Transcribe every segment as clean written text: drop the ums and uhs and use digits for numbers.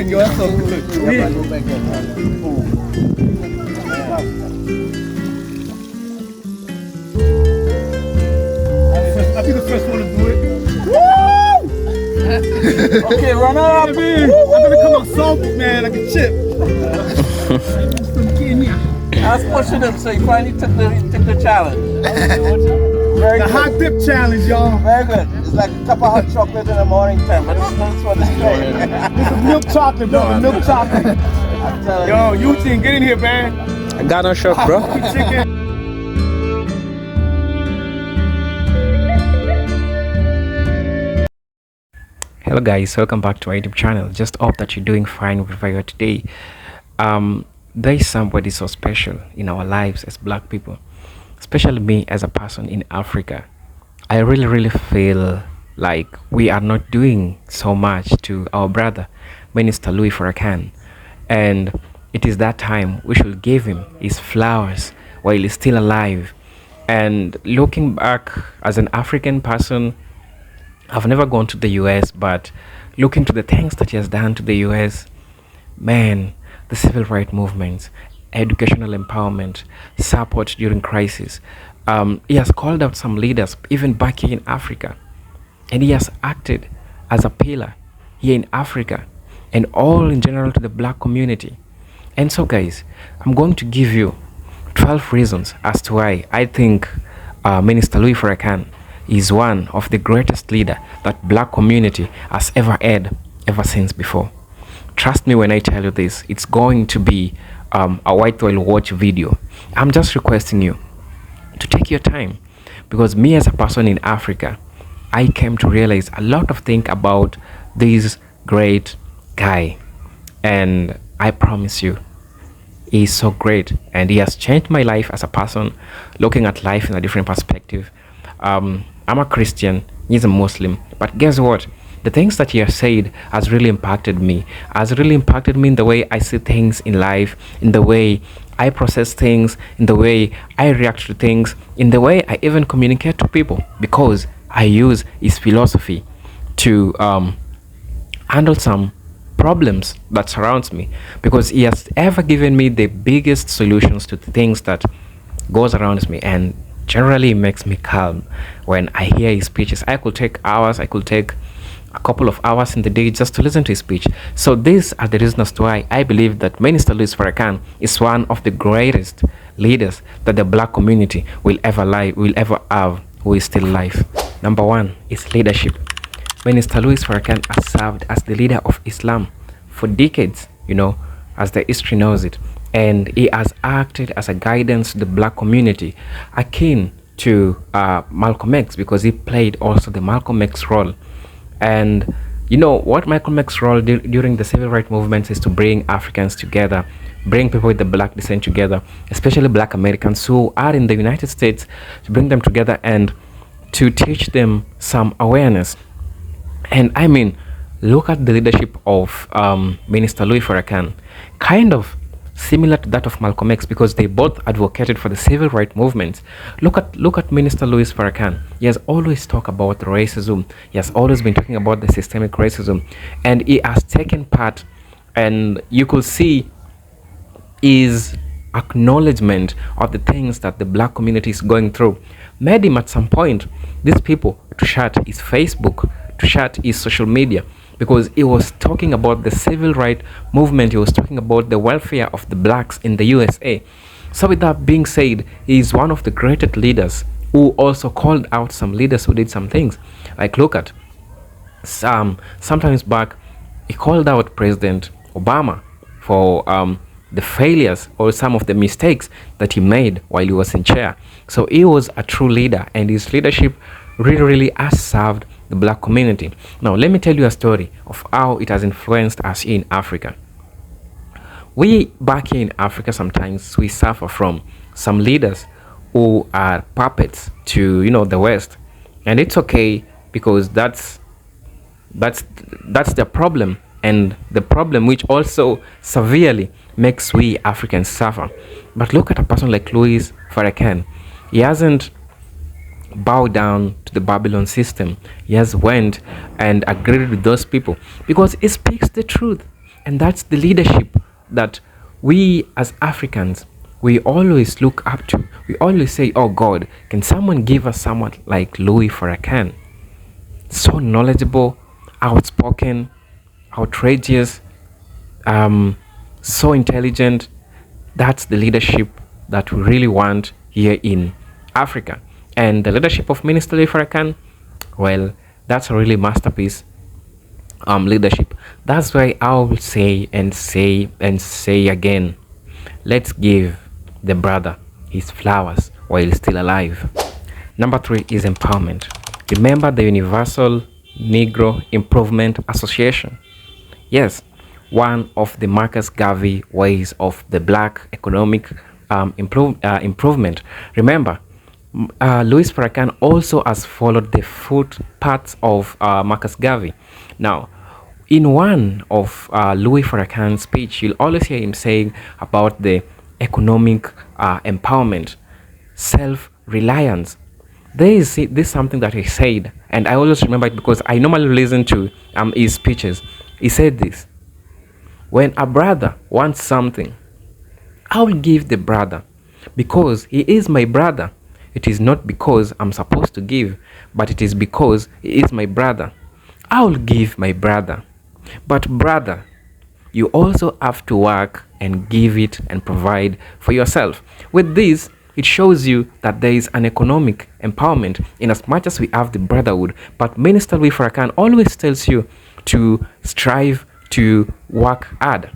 yo, that's so good. Yeah, go back there. I'll be the first one to do it. Okay, run up. I'm gonna come out soft, man, like a chip. I was pushing him, so he finally took the challenge. Very The good. hot dip challenge, y'all. Very good. It's like a cup of hot chocolate in the morning time, but it's not what it's doing. This is milk chocolate, brother, milk chocolate. I'm telling Yo, you. Eugene, get in here, man. I got no shot, bro. Chicken. Hello guys, welcome back to our YouTube channel. Just hope that you're doing fine wherever you are today. There is somebody so special in our lives as black people, especially me as a person in Africa. I really feel like we are not doing so much to our brother, Minister Louis Farrakhan, and it is that time we should give him his flowers while he's still alive. And looking back as an African person, I've never gone to the US, but looking to the things that he has done to the US, man, the civil rights movements, educational empowerment, support during crisis. He has called out some leaders, even back here in Africa, and he has acted as a pillar here in Africa and all in general to the black community. And so, guys, I'm going to give you 12 reasons as to why I think Minister Louis Farrakhan is one of the greatest leader that black community has ever had ever since before. Trust me when I tell you this, it's going to be a white whale watch video. I'm just requesting you to take your time, because me as a person in Africa, I came to realize a lot of things about this great guy, and I promise you, he is so great and he has changed my life as a person, looking at life in a different perspective. I'm a Christian, he's a Muslim, but guess what? The things that he has said has really impacted me. In the way I see things in life, in the way I process things, in the way I react to things, in the way I even communicate to people, because I use his philosophy to handle some problems that surrounds me, because he has ever given me the biggest solutions to the things that goes around me, and generally makes me calm when I hear his speeches. I could take hours, I could take a couple of hours in the day just to listen to his speech. So these are the reasons why I believe that Minister Louis Farrakhan is one of the greatest leaders that the black community will ever have, who is still alive. Number one is leadership. Minister Louis Farrakhan has served as the leader of Islam for decades, as the history knows it. And he has acted as a guidance to the black community, akin to Malcolm X, because he played also the Malcolm X role. And what Malcolm X role during the civil rights movement is to bring Africans together, bring people with the black descent together, especially black Americans who are in the United States, to bring them together and to teach them some awareness. And I mean, look at the leadership of Minister Louis Farrakhan, kind of similar to that of Malcolm X, because they both advocated for the civil rights movements. Look at Minister Louis Farrakhan. He has always talked about racism. He has always been talking about the systemic racism, and he has taken part, and you could see his acknowledgement of the things that the black community is going through made him at some point, these people, to shut his Facebook, to shut his social media, because he was talking about the civil rights movement. He was talking about the welfare of the blacks in the USA. So with that being said, he is one of the greatest leaders who also called out some leaders who did some things. Like, look at sometimes back, he called out President Obama for the failures or some of the mistakes that he made while he was in chair. So he was a true leader, and his leadership really has served the black community. Now let me tell you a story of how it has influenced us in Africa. We back here in Africa, sometimes we suffer from some leaders who are puppets to the West, and it's okay, because that's the problem, and the problem which also severely makes we Africans suffer. But look at a person like Louis Farrakhan. He hasn't bow down to the Babylon system. He has went and agreed with those people because he speaks the truth. And that's the leadership that we as Africans, we always look up to. We always say, oh God, can someone give us someone like Louis Farrakhan? So knowledgeable, outspoken, outrageous, so intelligent. That's the leadership that we really want here in Africa. And the leadership of Minister Louis Farrakhan, well, that's a really masterpiece leadership. That's why I will say and say and say again, let's give the brother his flowers while he's still alive. Number 3 is empowerment. Remember the Universal Negro Improvement Association. Yes, one of the Marcus Garvey ways of the black economic improvement. Remember, Louis Farrakhan also has followed the footpaths of Marcus Garvey. Now, in one of Louis Farrakhan's speech, you'll always hear him saying about the economic empowerment, self-reliance. This is something that he said, and I always remember it because I normally listen to his speeches. He said this: when a brother wants something, I will give the brother because he is my brother. It is not because I'm supposed to give, but it is because he is my brother. I will give my brother. But brother, you also have to work and give it and provide for yourself. With this, it shows you that there is an economic empowerment in as much as we have the brotherhood. But Minister Louis Farrakhan always tells you to strive to work hard.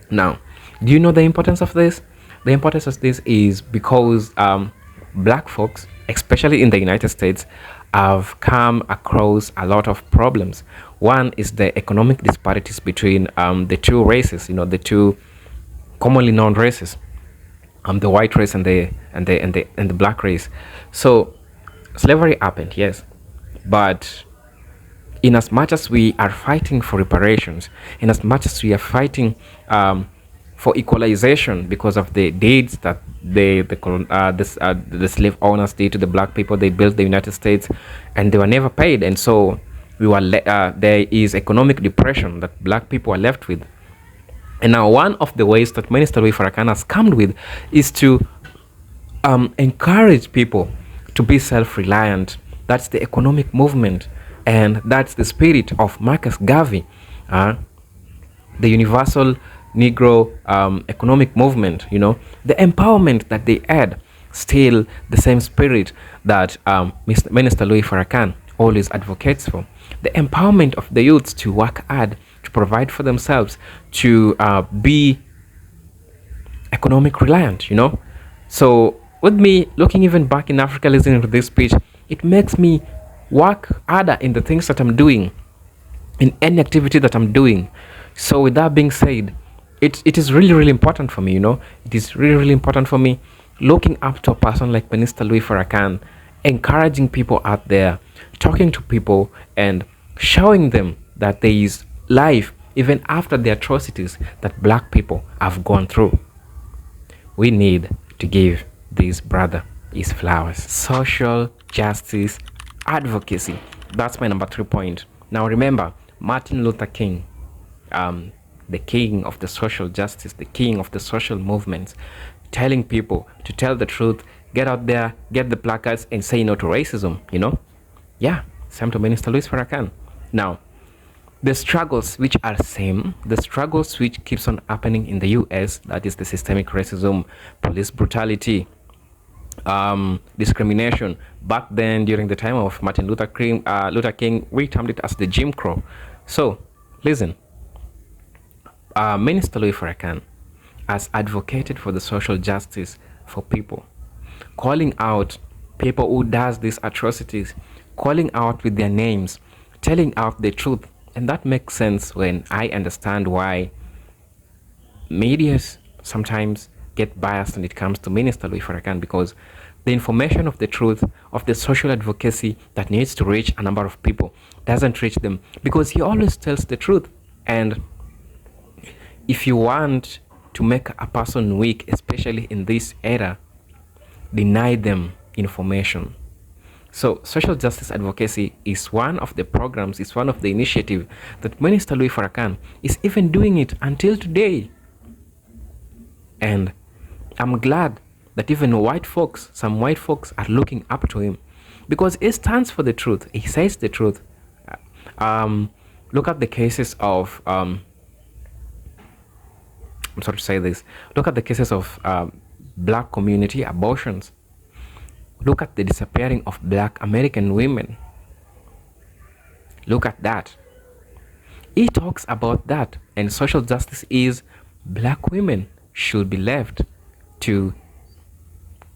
Now, do you know the importance of this? The importance of this is because black folks, especially in the United States, have come across a lot of problems. One is the economic disparities between the two races, the two commonly known races, the white race and the black race. So slavery happened, yes, but in as much as we are fighting for reparations, in as much as we are fighting for equalization because of the deeds that the slave owners did to the black people, they built the United States, and they were never paid, and so we were there is economic depression that black people are left with. And now one of the ways that Minister Louis Farrakhan has come with is to encourage people to be self-reliant. That's the economic movement, and that's the spirit of Marcus Garvey, the Universal Negro economic movement. The empowerment that they had, still the same spirit that Minister Louis Farrakhan always advocates for. The empowerment of the youths to work hard, to provide for themselves, to be economic reliant. So with me looking even back in Africa, listening to this speech, it makes me work harder in the things that I'm doing, in any activity that I'm doing. So with that being said, it is really, really important for me. It is really, really important for me looking up to a person like Minister Louis Farrakhan, encouraging people out there, talking to people and showing them that there is life even after the atrocities that black people have gone through. We need to give this brother his flowers. Social justice advocacy. That's my number 3 point. Now remember, Martin Luther King, the king of the social justice, the king of the social movements, telling people to tell the truth, get out there, get the placards and say no to racism. Yeah, same to Minister Louis Farrakhan. Now, the struggles which are same, the struggles which keeps on happening in the US, that is the systemic racism, police brutality, discrimination. Back then, during the time of Martin Luther King, we termed it as the Jim Crow. So, listen, Minister Louis Farrakhan has advocated for the social justice for people, calling out people who does these atrocities, calling out with their names, telling out the truth. And that makes sense when I understand why medias sometimes get biased when it comes to Minister Louis Farrakhan, because the information of the truth, of the social advocacy that needs to reach a number of people doesn't reach them, because he always tells the truth. And if you want to make a person weak, especially in this era, deny them information. So social justice advocacy is one of the programs, is one of the initiative that Minister Louis Farrakhan is even doing it until today. And I'm glad that even white folks, some white folks are looking up to him because he stands for the truth. He says the truth. Um, Look at the cases of, I'm sorry to say this, look at the cases of black community abortions. Look at the disappearing of black American women. Look at that. He talks about that, and social justice is black women should be left to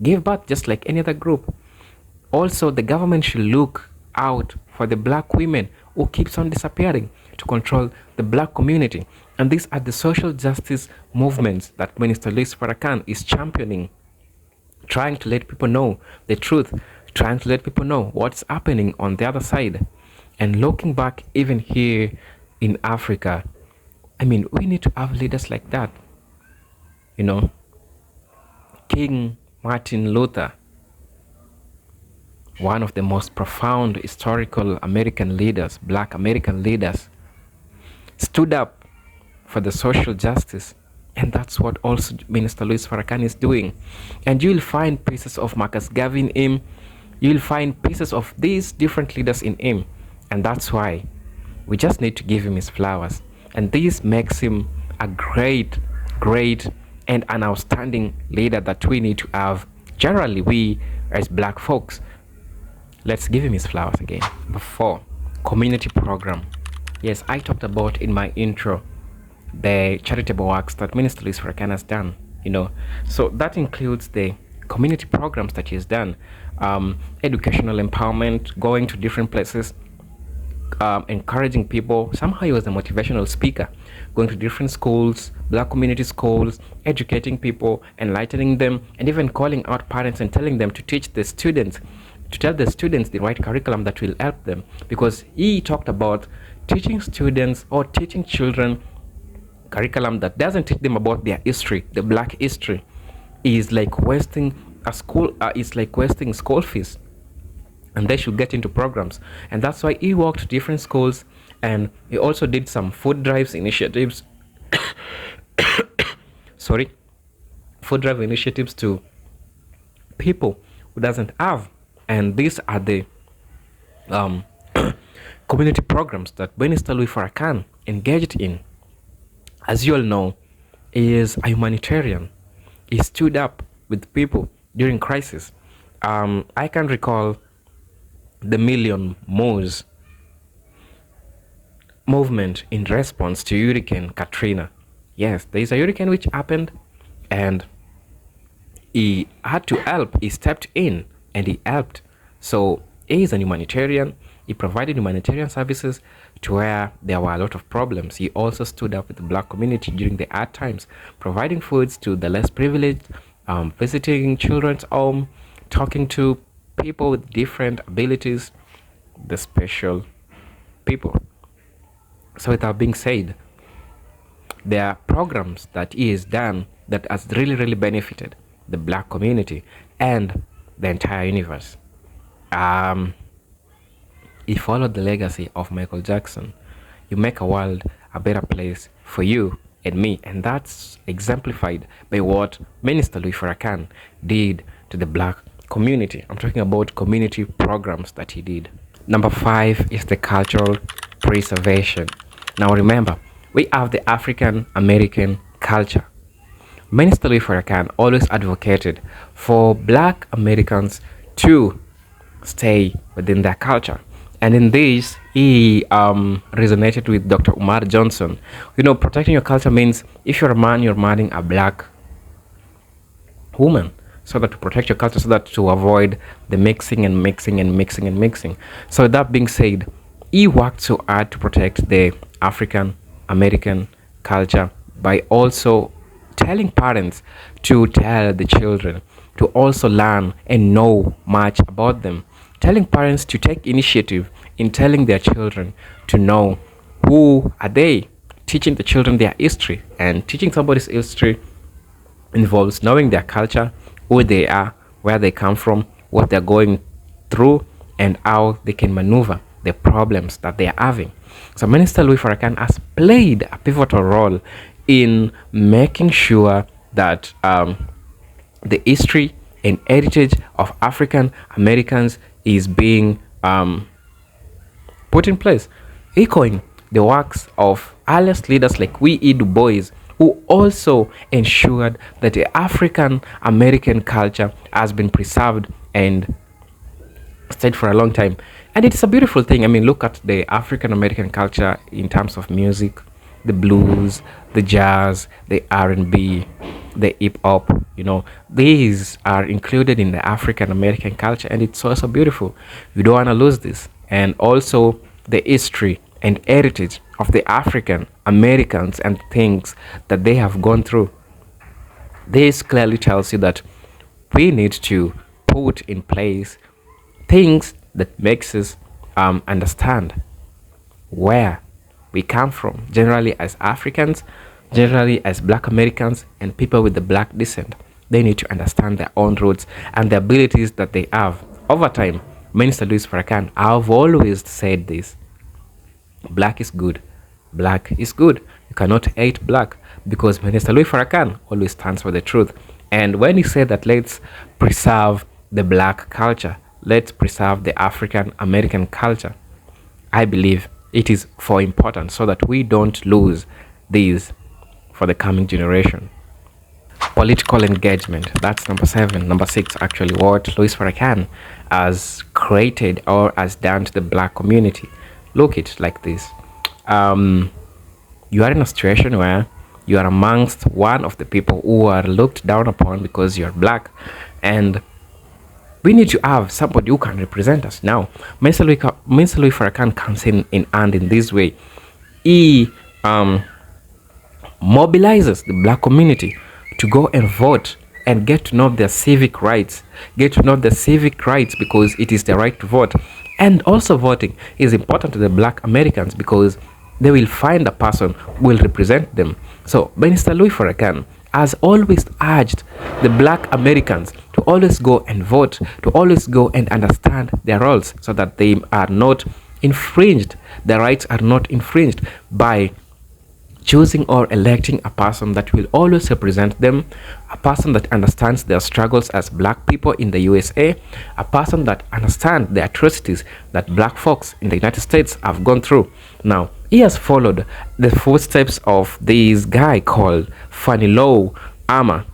give birth just like any other group. Also, the government should look out for the black women who keeps on disappearing to control the black community. And these are the social justice movements that Minister Louis Farrakhan is championing, trying to let people know the truth, trying to let people know what's happening on the other side. And looking back, even here in Africa, I mean, we need to have leaders like that. You know, King Martin Luther, one of the most profound historical American leaders, black American leaders, stood up for the social justice. And that's what also Minister Louis Farrakhan is doing. And you'll find pieces of Marcus Garvey in him. You'll find pieces of these different leaders in him. And that's why we just need to give him his flowers. And this makes him a great, great, and an outstanding leader that we need to have. Generally, we as black folks, let's give him his flowers again. Before, community program. Yes, I talked about in my intro the charitable works that Minister Louis Farrakhan has done, you know. So that includes the community programs that he's done, educational empowerment, going to different places, encouraging people. Somehow he was a motivational speaker, going to different schools, black community schools, educating people, enlightening them, and even calling out parents and telling them to teach the students, to tell the students the right curriculum that will help them. Because he talked about teaching students or teaching children curriculum that doesn't teach them about their history, the black history, is like wasting a school. It's like wasting school fees, and they should get into programs. And that's why he walked to different schools, and he also did some food drives initiatives. Sorry, food drive initiatives to people who doesn't have. And these are the community programs that Minister Louis Farrakhan engaged in. As you all know, he is a humanitarian. He stood up with people during crisis. I can recall the Million Moors movement in response to Hurricane Katrina. Yes, there is a hurricane which happened, and he had to help. He stepped in and he helped. So he is a humanitarian. He provided humanitarian services to where there were a lot of problems. He also stood up with the black community during the hard times, providing foods to the less privileged, visiting children's home, talking to people with different abilities, the special people. So with that being said, there are programs that he has done that has really, really benefited the black community and the entire universe. He followed the legacy of Michael Jackson. You make a world a better place for you and me, and that's exemplified by what Minister Louis Farrakhan did to the black community. I'm talking about community programs that he did. Number 5 is the cultural preservation. Now remember, we have the African American culture. Minister Louis Farrakhan always advocated for black Americans to stay within their culture. And in this, he resonated with Dr. Umar Johnson. You know, protecting your culture means if you're a man, you're marrying a black woman, so that to protect your culture, so that to avoid the mixing and mixing and mixing and mixing. So that being said, he worked so hard to protect the African American culture by also telling parents to tell the children to also learn and know much about them, telling parents to take initiative in telling their children to know who are they, teaching the children their history. And teaching somebody's history involves knowing their culture, who they are, where they come from, what they're going through, and how they can maneuver the problems that they are having. So Minister Louis Farrakhan has played a pivotal role in making sure that the history and heritage of African Americans is being put in place, echoing the works of earliest leaders like W.E. Du Bois, who also ensured that the African American culture has been preserved and stayed for a long time. And it's a beautiful thing. I mean, look at the African American culture in terms of music, the blues, the jazz, the R&B, the hip hop. These are included in the African American culture, and it's also beautiful. We don't want to lose this. And also the history and heritage of the African Americans and things that they have gone through. This clearly tells you that we need to put in place things that makes us understand where we come from, generally as Africans, generally as Black Americans, and people with the Black descent. They need to understand their own roots and the abilities that they have. Over time, Minister Louis Farrakhan, I've always said this: Black is good. Black is good. You cannot hate Black, because Minister Louis Farrakhan always stands for the truth. And when he said that let's preserve the Black culture, let's preserve the African American culture, I believe it is for important so that we don't lose these for the coming generation. Political engagement, that's number 7. Number 6, actually, what Louis Farrakhan has created or has done to the Black community. Look it like this. You are in a situation where you are amongst one of the people who are looked down upon because you're Black, and we need to have somebody who can represent us. Now, Minister Louis Farrakhan comes in hand in this way. He mobilizes the Black community to go and vote and get to know their civic rights. Get to know their civic rights because it is their right to vote. And also voting is important to the Black Americans because they will find a person who will represent them. So Minister Louis Farrakhan has always urged the Black Americans to always go and vote, to always go and understand their roles so that they are not infringed, their rights are not infringed by choosing or electing a person that will always represent them, a person that understands their struggles as Black people in the USA, a person that understands the atrocities that Black folks in the United States have gone through. Now, he has followed the footsteps of this guy called Fanilow Ama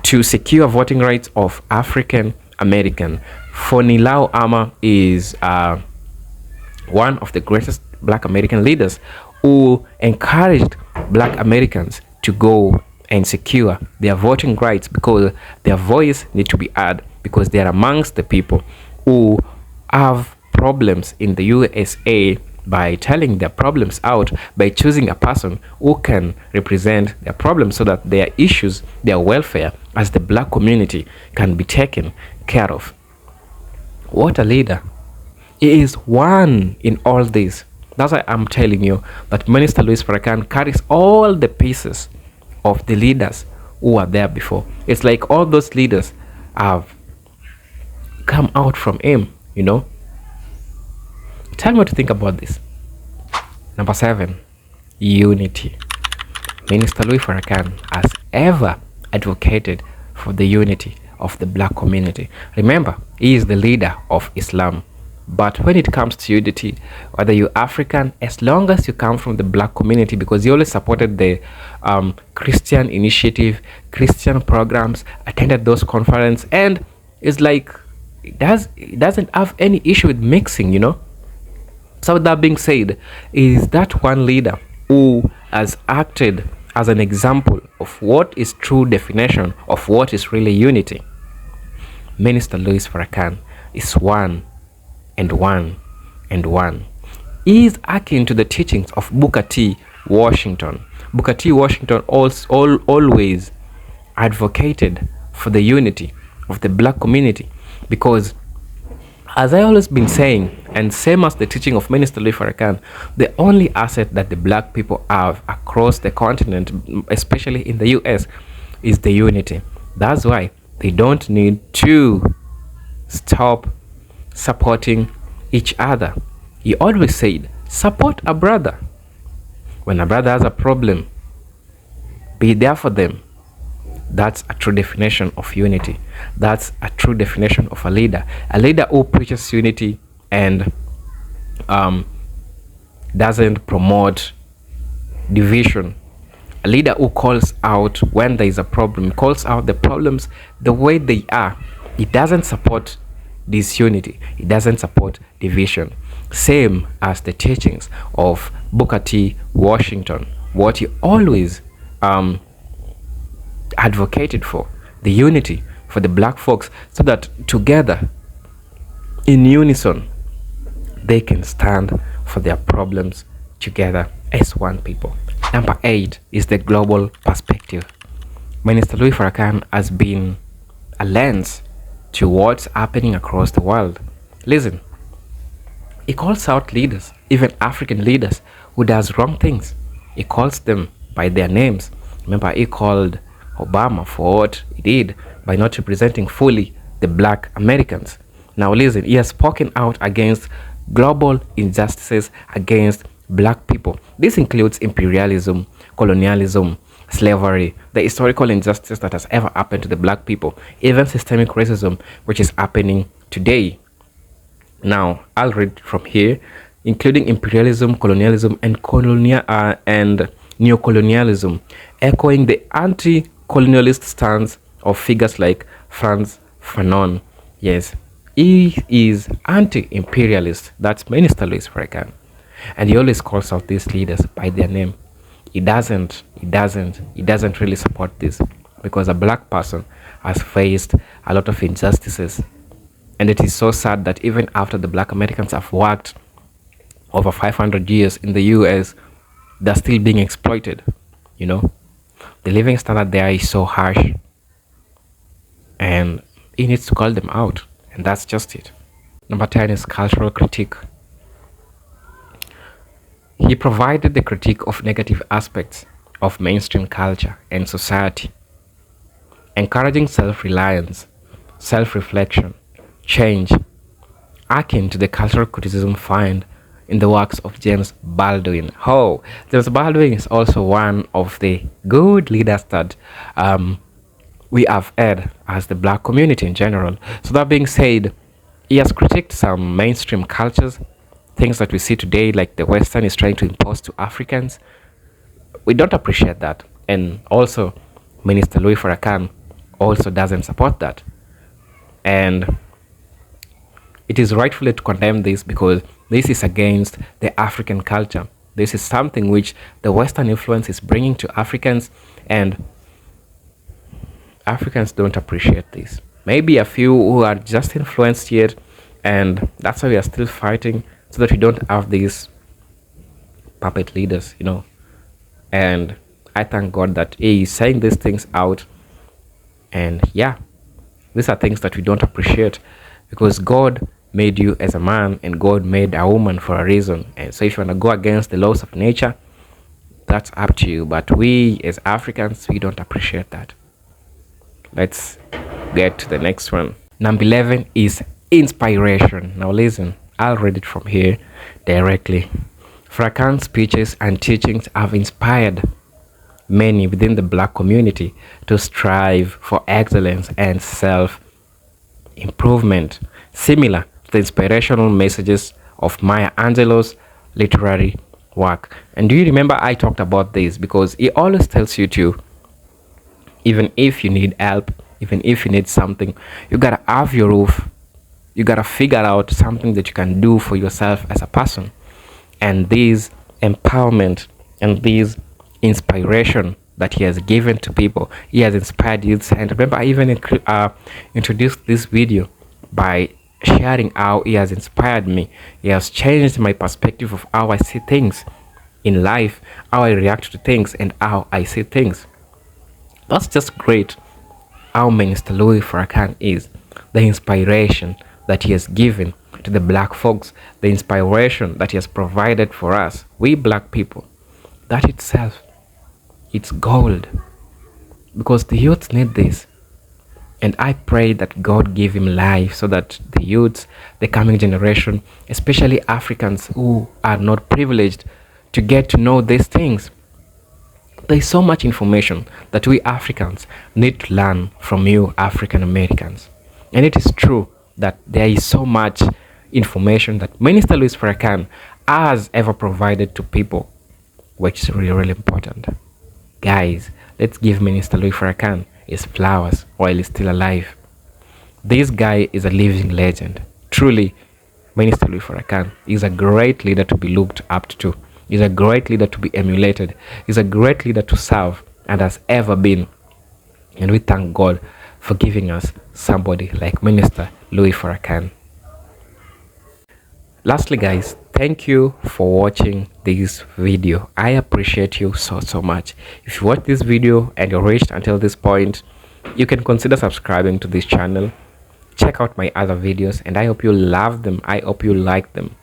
to secure voting rights of African American. Fanilow Ama is one of the greatest Black American leaders who encouraged Black Americans to go and secure their voting rights because their voice need to be heard, because they are amongst the people who have problems in the USA by telling their problems out, by choosing a person who can represent their problems so that their issues, their welfare as the Black community can be taken care of. What a leader. He is one in all this. That's why I'm telling you that Minister Louis Farrakhan carries all the pieces of the leaders who were there before. It's like all those leaders have come out from him, Tell me what to think about this. Number 7, unity. Minister Louis Farrakhan has ever advocated for the unity of the Black community. Remember, he is the leader of Islam. But when it comes to unity, whether you're African, as long as you come from the Black community, because he always supported the Christian initiative, Christian programs, attended those conferences, and it's like it doesn't have any issue with mixing, So with that being said, is that one leader who has acted as an example of what is true definition of what is really unity. Minister Louis Farrakhan is one and one and one. He is akin to the teachings of Booker T. Washington. Booker T. Washington always advocated for the unity of the Black community because, as I always been saying, and same as the teaching of Minister Louis Farrakhan, the only asset that the Black people have across the continent, especially in the US, is the unity. That's why they don't need to stop supporting each other. He always said, support a brother. When a brother has a problem, be there for them. That's a true definition of unity. That's a true definition of a leader. A leader who preaches unity and um, doesn't promote division. A leader who calls out when there is a problem, calls out the problems the way they are. It doesn't support disunity. It doesn't support division. Same as the teachings of Booker T. Washington. What he always advocated for, the unity for the black folks, so that together, in unison, they can stand for their problems together as one people. Number 8 is the global perspective. Minister Louis Farrakhan has been a lens to what's happening across the world. Listen, he calls out leaders, even African leaders, who does wrong things. He calls them by their names. Remember, he called Obama for what he did by not representing fully the black Americans. Now listen, he has spoken out against global injustices against black people. This includes imperialism, colonialism, slavery, the historical injustice that has ever happened to the black people, even systemic racism, which is happening today. Now, I'll read from here, including imperialism, colonialism, and neocolonialism, echoing the anti-colonialist stance of figures like Franz Fanon. Yes, he is anti-imperialist. That's Minister Louis Farrakhan. And he always calls out these leaders by their name. He doesn't really support this, because a black person has faced a lot of injustices. And it is so sad that even after the black Americans have worked over 500 years in the US, they're still being exploited. You know, the living standard there is so harsh, and he needs to call them out, and that's just it. Number 10 is cultural critique. He provided the critique of negative aspects of mainstream culture and society, encouraging self-reliance, self-reflection, change, akin to the cultural criticism found in the works of James Baldwin. Oh, James Baldwin is also one of the good leaders that we have had as the black community in general. So that being said, he has critiqued some mainstream cultures, things that we see today, like the Western is trying to impose to Africans. We don't appreciate that. And also, Minister Louis Farrakhan also doesn't support that. And it is rightfully to condemn this, because this is against the African culture. This is something which the Western influence is bringing to Africans, and Africans don't appreciate this. Maybe a few who are just influenced yet, and that's why we are still fighting, so that we don't have these puppet leaders, you know. And I thank God that he is saying these things out. And yeah, these are things that we don't appreciate, because God made you as a man and God made a woman for a reason. And so if you want to go against the laws of nature, that's up to you. But we as Africans, we don't appreciate that. Let's get to the next one. Number 11 is inspiration. Now listen, I'll read it from here directly. Farrakhan's speeches and teachings have inspired many within the black community to strive for excellence and self-improvement, similar to the inspirational messages of Maya Angelou's literary work. And do you remember I talked about this? Because he always tells you to, even if you need help, even if you need something, you gotta have your roof. You gotta figure out something that you can do for yourself as a person. And this empowerment and this inspiration that he has given to people, he has inspired youths. And remember, I even introduced this video by sharing how he has inspired me. He has changed my perspective of how I see things in life, how I react to things, and how I see things. That's just great how Minister Louis Farrakhan is. The inspiration that he has given to the black folks, the inspiration that he has provided for us, we black people, that itself, it's gold. Because the youth need this. And I pray that God give him life so that the youths, the coming generation, especially Africans who are not privileged to get to know these things. There is so much information that we Africans need to learn from you African Americans. And it is true that there is so much information that Minister Louis Farrakhan has ever provided to people, which is really, really important. Guys, let's give Minister Louis Farrakhan his flowers while he's still alive. This guy is a living legend. Truly, Minister Louis Farrakhan is a great leader to be looked up to. He's a great leader to be emulated. He's a great leader to serve and has ever been. And we thank God for giving us somebody like Minister Louis Farrakhan. Lastly, guys, thank you for watching this video. I appreciate you so much. If you watched this video and you reached until this point, you can consider subscribing to this channel. Check out my other videos, and I hope you love them. I hope you like them.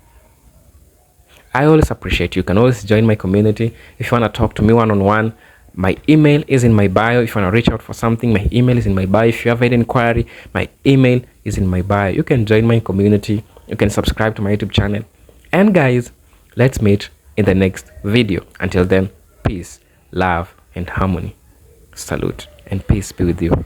I always appreciate you. You can always join my community. If you want to talk to me one-on-one, my email is in my bio. If you want to reach out for something, my email is in my bio. If you have any inquiry, my email is in my bio. You can join my community. You can subscribe to my YouTube channel. And guys, let's meet in the next video. Until then, peace, love, and harmony. Salute, and peace be with you.